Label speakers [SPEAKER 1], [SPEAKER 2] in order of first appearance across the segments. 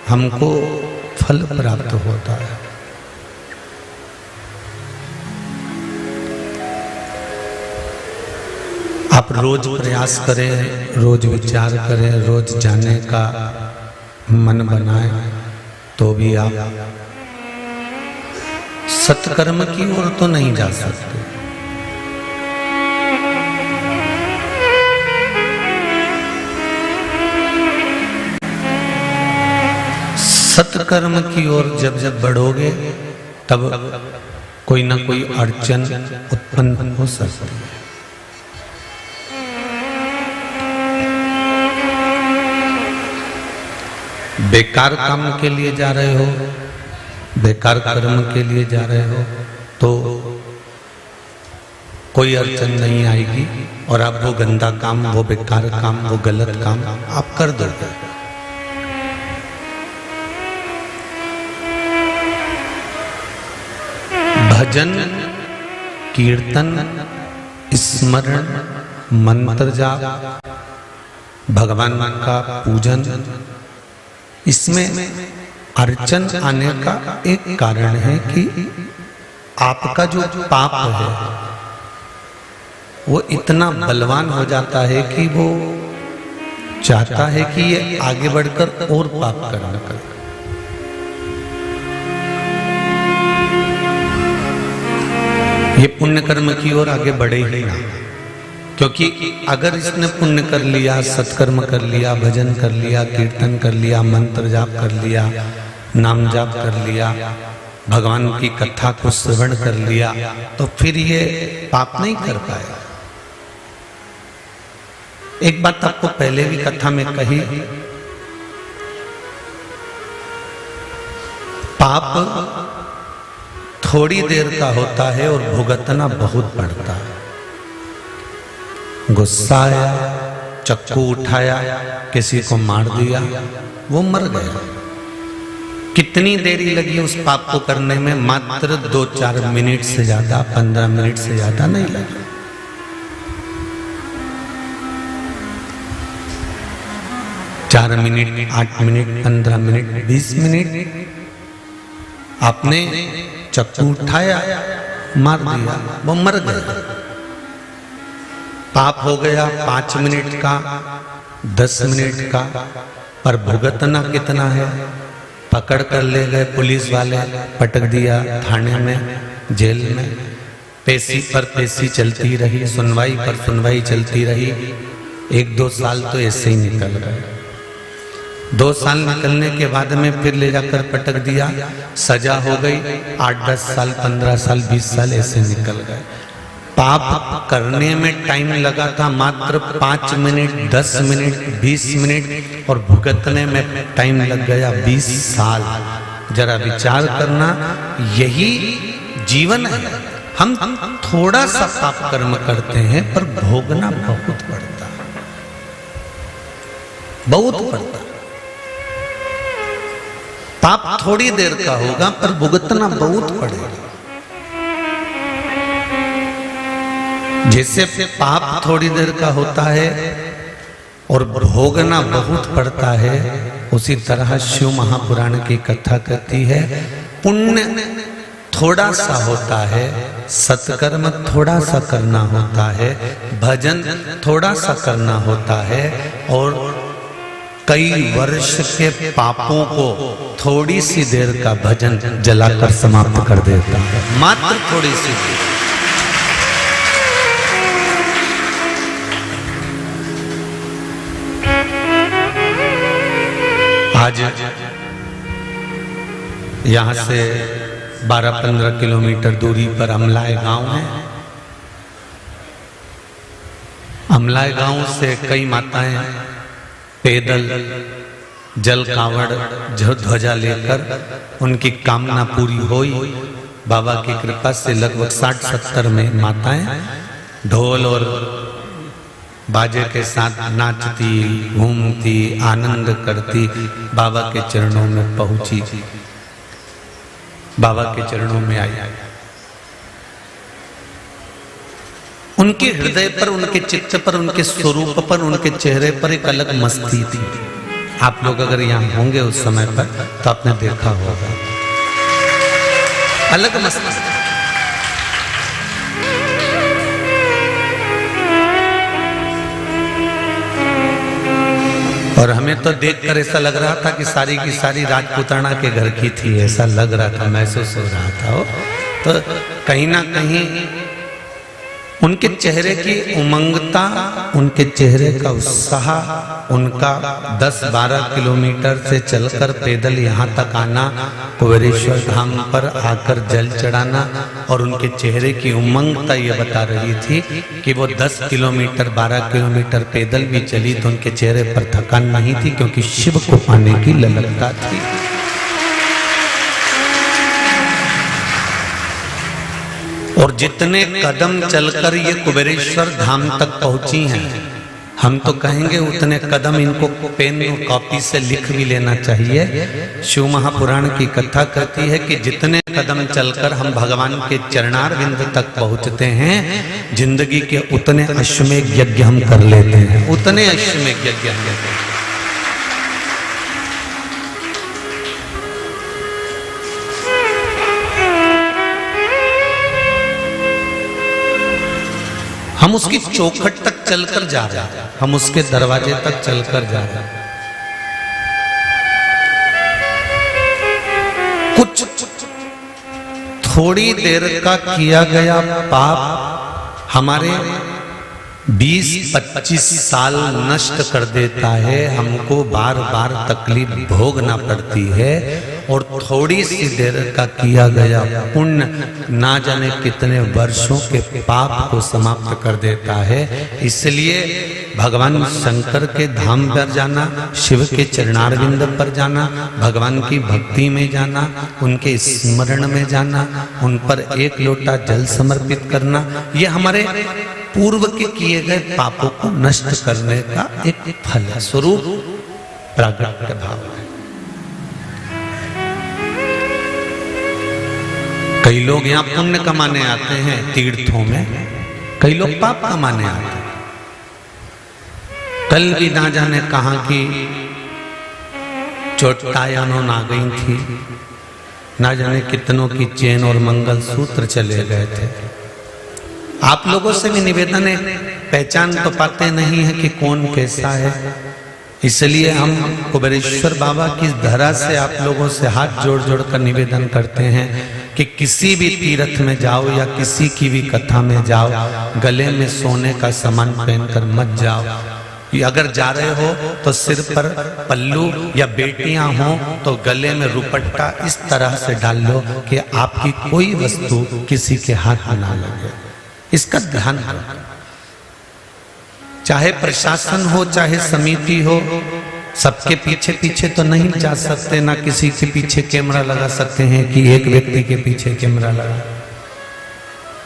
[SPEAKER 1] हमको फल प्राप्त होता है। आप रोज प्रयास करें, रोज विचार करें, रोज जाने का मन बनाएं, तो भी आप सत्कर्म की ओर तो नहीं जा सकते। सत्कर्म की ओर जब जब बढ़ोगे तब कोई ना कोई अड़चन उत्पन्न हो सकती है। बेकार काम के लिए जा रहे हो, बेकार कर्म के लिए जा रहे हो, तो कोई अड़चन नहीं आएगी और आप वो गंदा काम, वो बेकार काम, वो गलत काम आप कर दोगे। भजन, कीर्तन, स्मरण, मंत्र जाप, भगवान का पूजन, इसमें अड़चन आने का एक कारण है कि आपका जो पाप है वो इतना बलवान हो जाता है कि वो चाहता है कि ये आगे बढ़कर और पाप करना करे। ये पुण्य कर्म की ओर आगे बढ़े ही ना, क्योंकि अगर इसने पुण्य कर लिया, सत्कर्म कर लिया, भजन कर लिया, कीर्तन कर लिया, मंत्र जाप कर लिया, नाम जाप कर लिया, भगवान की कथा को श्रवण कर लिया, तो फिर ये पाप नहीं कर पाएगा। एक बात आपको पहले भी कथा में कही, पाप थोड़ी देर का होता है और भुगतना बहुत पड़ता है। गुस्सा आया, चक्कू उठाया, किसी को मार दिया, वो मर गया। कितनी देरी लगी उस पाप को करने में? मात्र 2-4 मिनट से ज्यादा, 15 मिनट से ज्यादा नहीं लगी। चार मिनट, 8 मिनट, 15 मिनट, 20 मिनट आपने चक्कू उठाया, मार दिया, वो मर गया। पाप हो गया 5 मिनट का, 10 मिनट का, पर भुगतना कितना है? पकड़ कर ले गए पुलिस वाले, पटक दिया थाने में, जेल में, पेशी पर पेशी चलती रही, सुनवाई पर सुनवाई चलती रही। 1-2 साल तो ऐसे ही निकल गए। 2 साल निकलने के बाद में फिर ले जाकर पटक दिया, सजा हो गई, 8-10 साल, 15 साल, 20 साल ऐसे निकल गए। पाप करने में टाइम लगा था मात्र 5 मिनट, 10 मिनट, 20 मिनट, और भुगतने में टाइम लग गया 20 साल। जरा विचार करना, यही जीवन है। हम थोड़ा सा पाप कर्म करते हैं पर भोगना बहुत पड़ता है, बहुत पड़ता है। पाप थोड़ी देर का होगा पर भुगतना बहुत पड़ेगा। जैसे पाप थोड़ी देर का होता है और भोगना बहुत पड़ता है, उसी तरह शिव महापुराण की कथा कहती है, पुण्य थोड़ा सा होता है, सत्कर्म थोड़ा सा करना होता है, भजन थोड़ा सा करना होता है, और कई वर्ष के पापों को थोड़ी सी देर का भजन जलाकर समाप्त कर देता है। मात्र थोड़ी सी देर। आज यहाँ से 12-15 किलोमीटर दूरी पर अमलाय गांव है। अमलाय गांव से कई माताएं पैदल जल कावड़ ध्वजा लेकर, उनकी कामना पूरी हुई बाबा की कृपा से। लगभग 60-70 में माताएं ढोल और बाजे के साथ नाचती, घूमती, आनंद करती बाबा के चरणों में पहुंची, बाबा के चरणों में आई। उनके हृदय पर, उनके चित्त पर, उनके स्वरूप पर, उनके चेहरे पर एक अलग मस्ती थी, आप लोग अगर यहाँ होंगे उस समय पर तो आपने देखा होगा, अलग मसला। और हमें तो देखकर ऐसा लग रहा था कि सारी की सारी राजपूताना के घर की थी, ऐसा लग रहा था, महसूस हो रहा था। तो कहीं ना कहीं उनके चेहरे की उमंगता, उनके चेहरे का उत्साह, उनका 10-12 किलोमीटर से चलकर पैदल यहाँ तक आना, कुबेरेश्वर धाम पर आकर जल चढ़ाना, और उनके चेहरे की उमंगता ये बता रही थी कि वो 10 किलोमीटर 12 किलोमीटर पैदल भी चली तो उनके चेहरे पर थकान नहीं थी, क्योंकि शिव को पाने की ललकता थी। और जितने कदम चलकर ये कुबेरेश्वर धाम तक पहुंची हैं, हम तो कहेंगे उतने कदम इनको पेन और कॉपी से लिख भी लेना चाहिए। शिव महापुराण की कथा कहती है कि जितने कदम चलकर हम भगवान के चरणार बिंद तक पहुंचते हैं, जिंदगी के उतने अश्वमेध यज्ञ हम कर लेते हैं, उतने अश्वमेध यज्ञ हम लेते हैं। हम उसकी चौखट तक चलकर जा रहे हैं, हम उसके दरवाजे तक चलकर जा रहे हैं। कुछ थोड़ी देर का किया गया पाप हमारे 20-25 साल नष्ट कर देता है, हमको बार बार तकलीफ भोगना पड़ती है। और थोड़ी सी देर का किया गया पुण्य ना जाने कितने वर्षों के पाप को समाप्त कर देता है। इसलिए भगवान शंकर के धाम पर जाना, शिव के चरणारविंद पर जाना, भगवान की भक्ति में जाना, उनके स्मरण में जाना, उन पर एक लोटा जल समर्पित करना, ये हमारे पूर्व के किए गए पापों को नष्ट करने का एक फल स्वरूप प्रागट्य भाव है। कई लोग यहाँ पुण्य कमाने आते हैं तीर्थों में, कई लोग पाप कमाने आते हैं। कल भी ना जाने कहां की चोटायानों आ गई थी, ना जाने कितनों की चेन और मंगल सूत्र चले गए थे। आप लोगों से भी निवेदन है, पहचान तो पाते नहीं है कि कौन कैसा है, इसलिए हम कुबेरेश्वर बाबा की धरा से आप लोगों से हाथ जोड़ जोड़ कर निवेदन करते हैं कि किसी भी तीर्थ में जाओ या किसी की भी कथा में जाओ, गले में सोने का सामान पहनकर मत जाओ। अगर जा रहे हो तो सिर पर पल्लू या बेटियां हो तो गले में रुपट्टा इस तरह से डाल लो कि आपकी कोई वस्तु किसी के हाथ में ना लगे, इसका ध्यान रखो। चाहे प्रशासन हो चाहे समिति हो, सबके पीछे पीछे तो नहीं जा सकते, ना किसी के पीछे कैमरा लगा सकते हैं कि एक व्यक्ति के पीछे कैमरा लगा,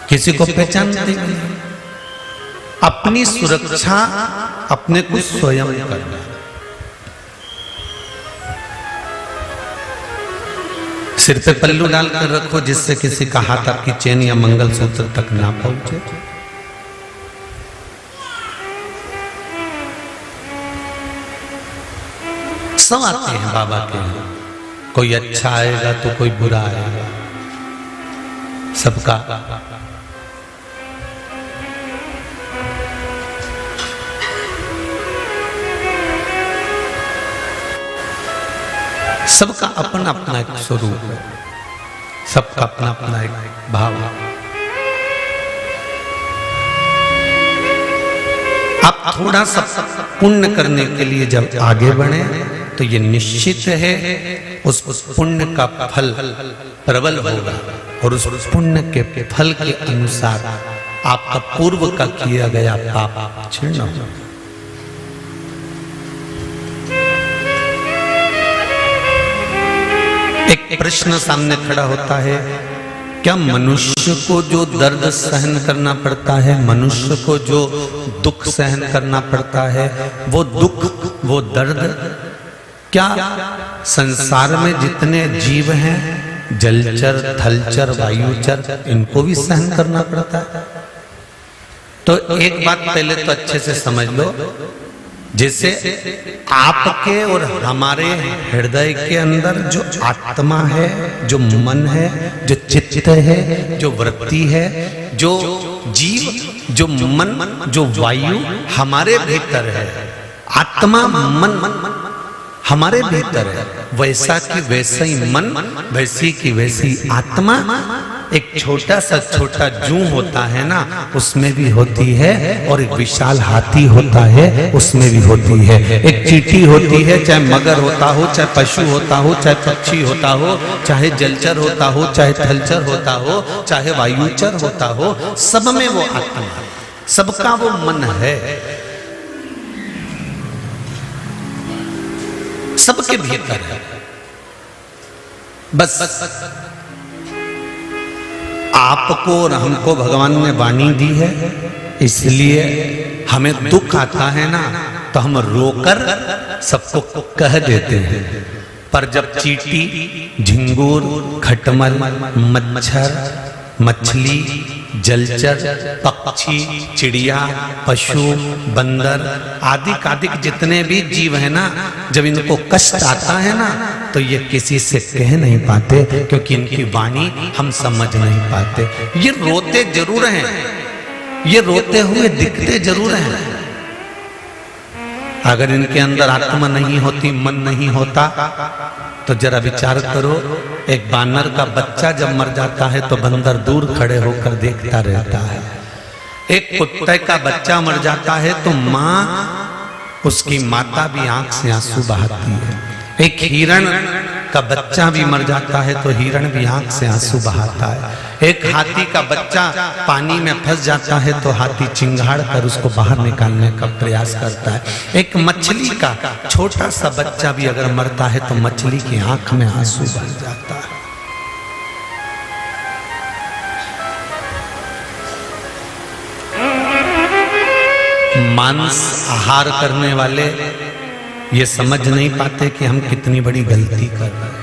[SPEAKER 1] किसी को पहचानते नहीं। अपनी सुरक्षा अपने को स्वयं करना। सिर पे पल्लू डालकर रखो जिससे किसी का हाथ आपकी चेन या मंगलसूत्र तक ना पहुंचे। सब आते हैं बाबा के लिए, कोई अच्छा आएगा तो कोई बुरा आएगा, सबका सबका अपना अपना एक स्वरूप है, सबका अपना अपना एक भाव है। आप थोड़ा सा पुण्य करने के लिए जब आगे बढ़े तो ये निश्चित है उस पुण्य का फल प्रबल होगा, और उस पुण्य के फल के अनुसार आपका पूर्व का किया गया पाप क्षीण होगा। एक प्रश्न सामने खड़ा होता है, क्या मनुष्य को जो दर्द सहन करना पड़ता है, मनुष्य को जो दुख सहन करना पड़ता है, वो दुख वो दर्द क्या संसार में जितने जीव हैं, जलचर थलचर वायुचर, इनको भी सहन करना पड़ता है? तो एक बात पहले तो अच्छे से समझ लो, जैसे आपके और हमारे हृदय के अंदर जो आत्मा है, जो मन है, जो चित्त है, जो वृत्ति है, जो जीव, जो मन, जो वायु हमारे भीतर है, आत्मा मन हमारे भीतर है, वैसा की वैसा ही मन, वैसी की वैसी आत्मा। एक छोटा सा छोटा जू होता है ना, उसमें भी होती है, और एक विशाल हाथी होता है, उसमें भी होती है। एक चींटी होती है, चाहे मगर होता हो, चाहे पशु होता हो, चाहे पक्षी होता हो, चाहे जलचर होता हो, चाहे थलचर होता हो, चाहे वायुचर होता हो, सब में वो आत्मा है, सबका वो मन है, सबके भीतर है। बस आपको और हमको भगवान ने वाणी दी है, इसलिए हमें दुख आता है ना, तो हम रोकर सबको कह देते हैं। पर जब चींटी, झिंगुर, खटमल, मच्छर, मछली, जलचर, पक्षी, चिड़िया, पशु, बंदर आदि आदि जितने भी जीव है ना, जब इनको कष्ट आता है ना, तो ये किसी से कह नहीं पाते, क्योंकि इनकी वाणी हम समझ नहीं पाते। ये रोते जरूर हैं, ये रोते हुए दिखते जरूर हैं। अगर इनके अंदर आत्मा नहीं होती, मन नहीं होता, तो जरा विचार करो, एक बानर का बच्चा जब मर जाता है तो बंदर दूर खड़े होकर देखता रहता है। एक कुत्ते का बच्चा मर जाता है तो माँ, उसकी माता भी आंख से आंसू बहाती है। एक हिरण का बच्चा भी मर जाता है तो हिरण भी आंख से आंसू बहाता है। एक हाथी का बच्चा पानी में फंस जाता है तो हाथी चिंगाड़ कर उसको बाहर निकालने का प्रयास करता है। एक मछली का छोटा सा बच्चा भी अगर मरता है तो मछली की आंख में आंसू बह जाता है। मांस आहार करने वाले ये समझ नहीं पाते कि हम कितनी बड़ी गलती कर रहे हैं।